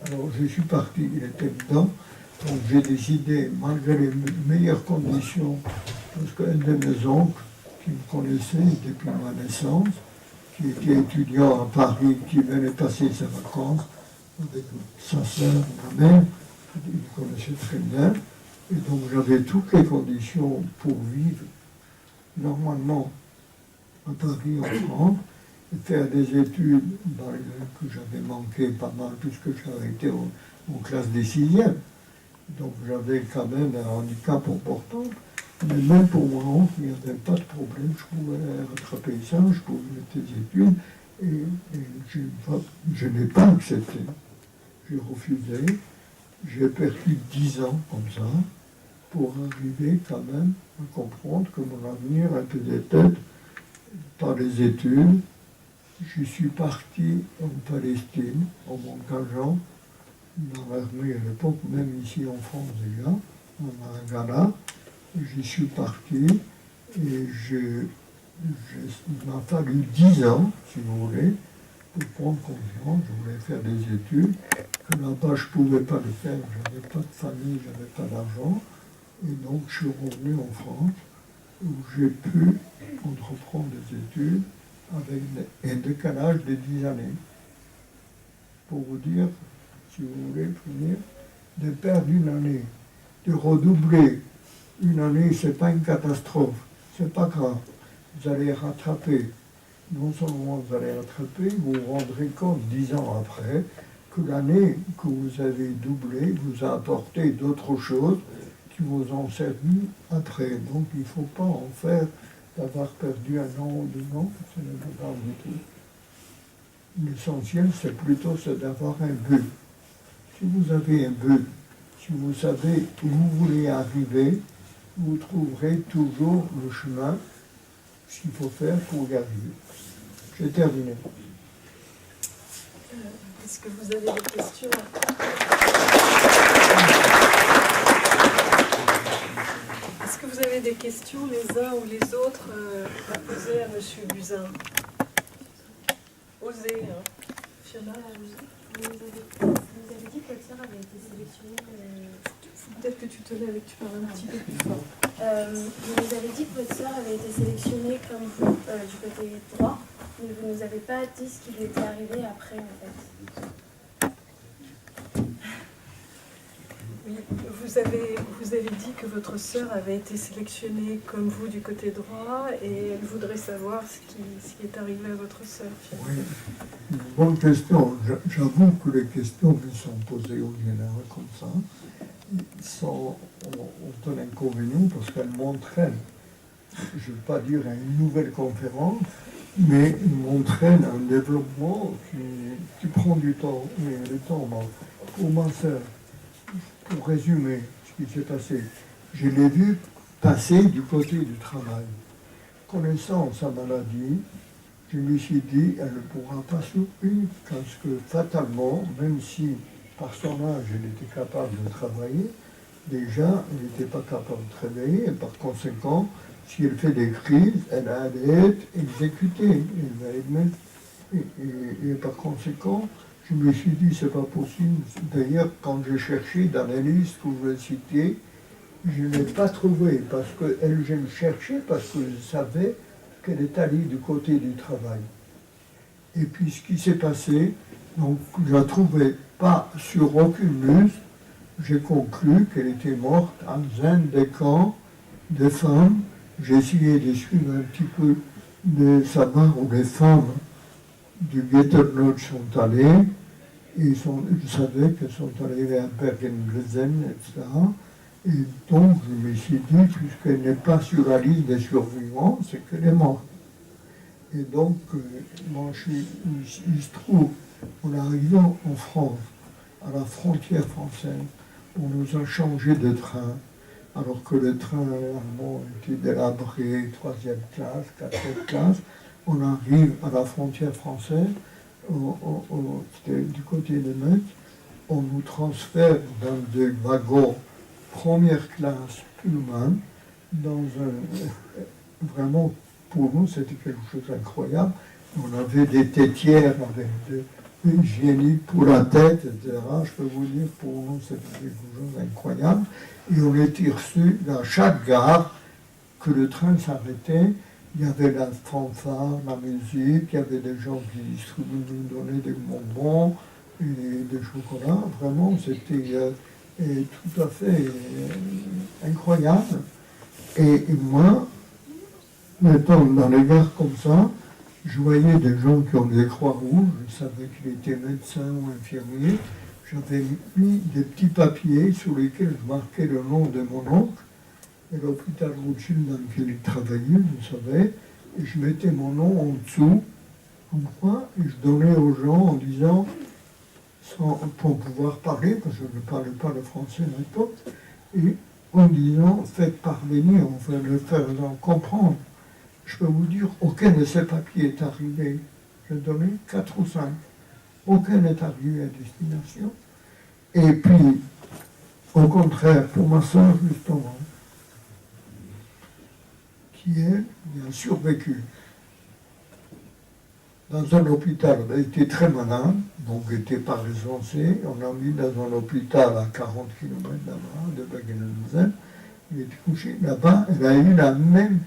Alors je suis parti, il était dedans, donc j'ai décidé, malgré les meilleures conditions, parce qu'un de mes oncles, qui me connaissait depuis ma naissance, qui était étudiant à Paris, qui venait passer ses vacances avec sa sœur, ma mère, il me connaissait très bien, et donc j'avais toutes les conditions pour vivre normalement à Paris, en France, et faire des études que j'avais manqué pas mal, puisque j'avais été aux classes des sixièmes. Donc j'avais quand même un handicap important. Mais même pour mon oncle, il n'y avait pas de problème. Je pouvais rattraper ça, je pouvais mettre des études. Et je n'ai pas accepté. J'ai refusé. J'ai perdu 10 ans comme ça pour arriver quand même à comprendre que mon avenir était peut-être par les études. Je suis parti en Palestine en m'engageant dans l'armée à l'époque, même ici en France déjà, en Ghana. J'y suis parti et il m'a fallu 10 ans, si vous voulez, pour prendre conscience. Je voulais faire des études, que là-bas je ne pouvais pas le faire, je n'avais pas de famille, je n'avais pas d'argent. Et donc je suis revenu en France, où j'ai pu entreprendre des études avec un décalage de 10 années. Pour vous dire, si vous voulez finir, de perdre une année, de redoubler une année, ce n'est pas une catastrophe, c'est pas grave. Vous allez rattraper. Non seulement vous allez rattraper, vous vous rendrez compte 10 ans après que l'année que vous avez doublée vous a apporté d'autres choses qui vous ont servi après. Donc il ne faut pas en faire d'avoir perdu un an ou 2 ans, ce n'est pas grave du tout. L'essentiel, c'est plutôt d'avoir un but. Si vous avez un but, si vous savez où vous voulez arriver, vous trouverez toujours le chemin, ce qu'il faut faire pour y arriver. J'ai terminé. Est-ce que vous avez des questions? Est-ce que vous avez des questions, les uns ou les autres, à poser à M. Buzyn? Osez, hein. Fiona, vous avez dit que votre sœur avait été sélectionnée. Peut-être que tu te lèves et que tu parles un petit peu plus fort. Vous nous avez dit que votre sœur avait été sélectionnée comme vous du côté droit, mais vous ne nous avez pas dit ce qui lui était arrivé après, en fait. Oui, vous avez dit que votre sœur avait été sélectionnée comme vous du côté droit et elle voudrait savoir ce qui est arrivé à votre sœur. Oui, une bonne question. J'avoue que les questions qui sont posées au général comme ça ont un inconvénient parce qu'elles m'entraînent, je ne veux pas dire à une nouvelle conférence, mais m'entraînent à un développement qui prend du temps. Et le temps manque. Pour ma sœur, pour résumer ce qui s'est passé, je l'ai vu passer du côté du travail. Connaissant sa maladie, je me suis dit, elle ne pourra pas souffrir parce que fatalement, même si par son âge elle était capable de travailler, déjà elle n'était pas capable de travailler et par conséquent, si elle fait des crises, elle allait être exécutée. Et par conséquent, je me suis dit, c'est pas possible. D'ailleurs, quand j'ai cherché dans les listes que je vais citer, je ne l'ai pas trouvé, parce qu'elle, je le cherchais, parce que je savais qu'elle est allée du côté du travail. Et puis ce qui s'est passé, donc je ne la trouvais pas sur aucune liste, j'ai conclu qu'elle était morte en un des camps des femmes. J'ai essayé de suivre un petit peu, de savoir où les femmes du Getternot sont allées, et je savais qu'elles sont arrivées à Bergen-Belsen, etc. Et donc, je me suis dit, puisqu'elle n'est pas sur la liste des survivants, c'est qu'elle est morte. Et donc, il se trouve, en arrivant en France, à la frontière française, on nous a changé de train, alors que le train allemand était délabré, 3e classe, 4e classe. On arrive à la frontière française, du côté de Metz, on nous transfère dans des wagons première classe Pullman, vraiment, pour nous, c'était quelque chose d'incroyable. On avait des tétières avec hygiénique pour la tête, etc. Je peux vous dire, pour nous, c'était quelque chose d'incroyable. Et on était reçus dans chaque gare que le train s'arrêtait. Il y avait la fanfare, la musique, il y avait des gens qui nous donnaient des bonbons et des chocolats. Vraiment, c'était tout à fait incroyable. Et moi, étant dans les gares comme ça, je voyais des gens qui ont des croix rouges, je savais qu'ils étaient médecins ou infirmiers. J'avais mis des petits papiers sur lesquels je marquais le nom de mon oncle. Et l'hôpital Rothschild dans lequel il travaillait, je savais, et je mettais mon nom en dessous, comme quoi, et je donnais aux gens en disant, pour pouvoir parler, parce que je ne parlais pas le français à l'époque, et en disant, faites parvenir, on va le faire comprendre. Je peux vous dire, aucun de ces papiers est arrivé. Je donnais 4 ou 5. Aucun n'est arrivé à destination. Et puis, au contraire, pour ma soeur, justement, qui, elle, a survécu dans un hôpital. Elle était très malade, donc elle n'était pas résoncée. On l'a mis dans un hôpital à 40 km là-bas, de Bergen-Belsen. Elle était couchée là-bas. Elle a eu la même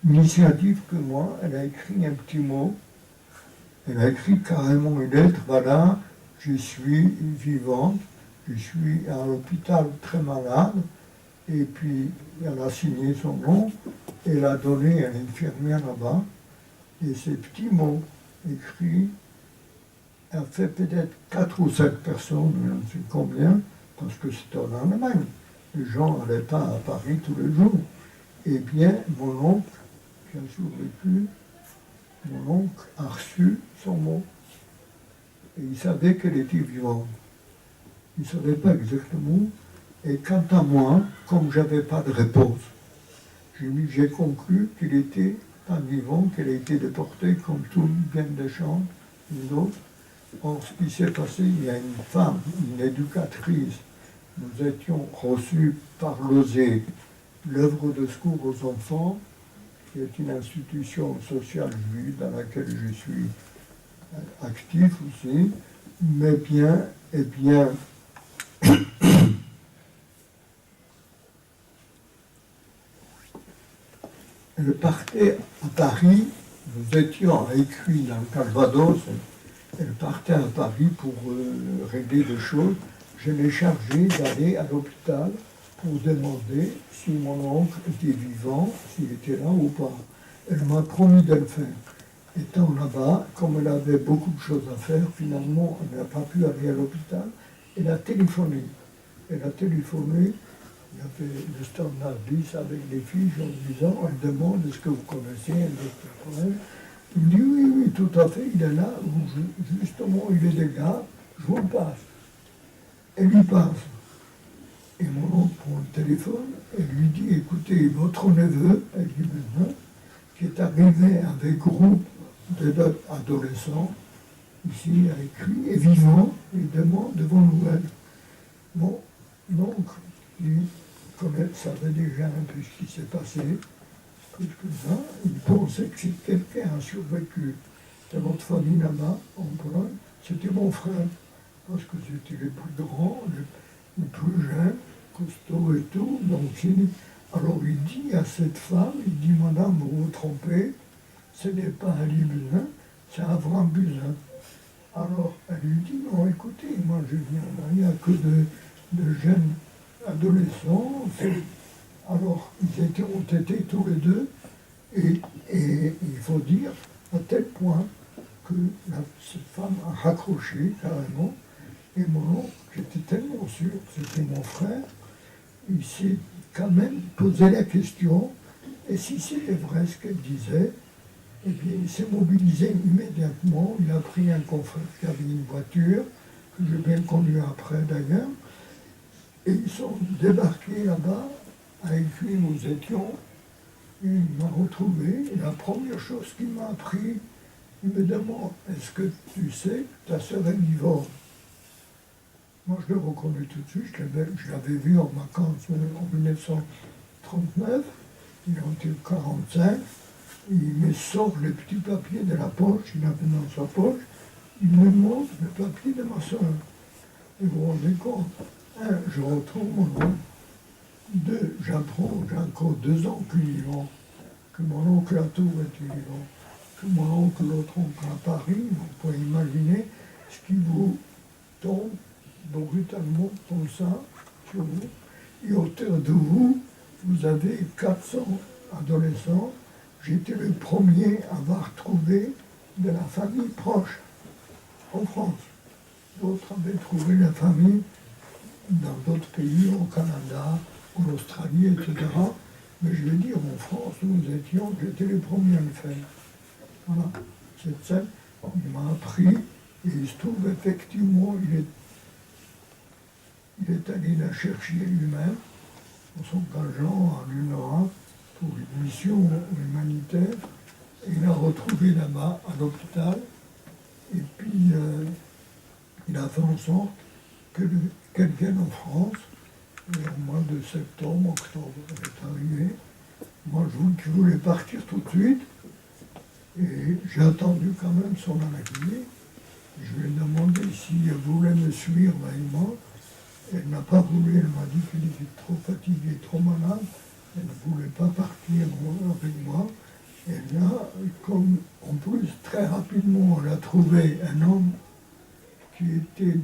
initiative que moi. Elle a écrit un petit mot. Elle a écrit carrément une lettre. Voilà, je suis vivante. Je suis à l'hôpital très malade. Et puis, elle a signé son nom, et elle a donné à l'infirmière là-bas, et ces petits mots écrits a fait peut-être 4 ou 5 personnes, je ne sais combien, parce que c'était en Allemagne. Les gens n'allaient pas à Paris tous les jours. Eh bien, mon oncle, qui a survécu, mon oncle a reçu son mot. Et il savait qu'elle était vivante. Il ne savait pas exactement. Et quant à moi, comme je n'avais pas de réponse, j'ai conclu qu'il était pas vivant, qu'elle a été déportée comme tout bien des champs, les autres. Or, ce qui s'est passé, il y a une femme, une éducatrice. Nous étions reçus par l'OSE, l'œuvre de secours aux enfants, qui est une institution sociale juive dans laquelle je suis actif aussi, mais bien, eh bien, elle partait à Paris, nous étions à Écueil dans le Calvados, elle partait à Paris pour régler des choses. Je l'ai chargée d'aller à l'hôpital pour demander si mon oncle était vivant, s'il était là ou pas. Elle m'a promis de le faire. Étant là-bas, comme elle avait beaucoup de choses à faire, finalement, elle n'a pas pu aller à l'hôpital. Elle a téléphoné. Elle a téléphoné. Il y avait le standard 10 avec les fiches en disant, elle demande est-ce que vous connaissez un docteur Cohen. Il dit oui, oui, tout à fait, il est là, justement, il est déjà, je vous le passe. Elle lui passe. Et mon oncle prend le téléphone et lui dit écoutez, votre neveu, elle dit maintenant, qui est arrivé avec groupe d'adolescents, ici à Écueil, est vivant, il demande de vos nouvelles. Bon, donc, lui, comme elle savait déjà un peu ce qui s'est passé, plus que ça, il pensait que si quelqu'un a survécu de notre famille là-bas, en Pologne, c'était mon frère, parce que c'était les plus grands, les plus jeunes, costauds et tout. Donc, alors il dit à cette femme, il dit, madame, vous vous trompez, ce n'est pas Ali Buzyn, c'est Avram Buzyn. Alors, elle lui dit, non, écoutez, moi je viens, il n'y a que de jeunes adolescents. Alors, ils ont été tous les deux, et il faut dire, à tel point que cette femme a raccroché carrément, et mon oncle, j'étais tellement sûr que c'était mon frère, il s'est quand même posé la question, et si c'était vrai ce qu'elle disait, eh bien, il s'est mobilisé immédiatement, il a pris un confrère qui avait une voiture, que j'ai bien connu après d'ailleurs, et ils sont débarqués là-bas, avec lui nous étions, et il m'a retrouvé, et la première chose qu'il m'a appris, il me demande, est-ce que tu sais que ta sœur est vivante? Moi je l'ai reconnu tout de suite, je l'avais vu en vacances en 1939, il en était 45, il me sort les petits papiers de la poche, il avait dans sa poche, il me montre le papier de ma soeur. Et vous vous rendez compte, un, je retrouve mon nom. Deux, j'apprends, j'ai encore 2 ans qu'il est vivant, que mon oncle à Tours était vivant, que mon oncle, l'autre oncle à Paris, vous pouvez imaginer ce qui vous tombe brutalement comme ça sur vous. Et autour de vous, vous avez 400 adolescents. J'étais le premier à avoir trouvé de la famille proche en France. D'autres avaient trouvé la famille dans d'autres pays, au Canada, en Australie, etc. Mais je veux dire, en France, où nous étions, j'étais le premier à le faire. Voilà. Cette scène, il m'a appris, et il se trouve effectivement, il est allé la chercher lui-même, en s'engageant à l'UNRWA pour une mission humanitaire, et il l'a retrouvé là-bas, à l'hôpital, et puis il a fait en sorte qu'elle vienne en France. Et au mois de septembre, octobre, elle est arrivée. Moi, je voulais partir tout de suite. Et j'ai attendu quand même son arrivée. Je lui ai demandé si elle voulait me suivre vaillamment. Elle n'a pas voulu, elle m'a dit qu'elle était trop fatiguée, trop malade. Elle ne voulait pas partir avec moi. Et là, comme en plus, très rapidement, elle a trouvé un homme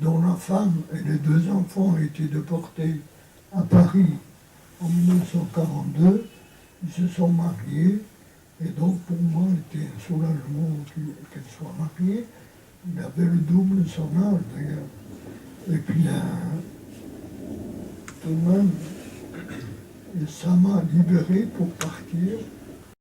dont la femme et les 2 enfants étaient déportés à Paris en 1942. Ils se sont mariés. Et donc, pour moi, c'était un soulagement qu'elle soit mariée. Il avait le double de son âge, d'ailleurs. Et puis, tout de même, ça m'a libéré pour partir.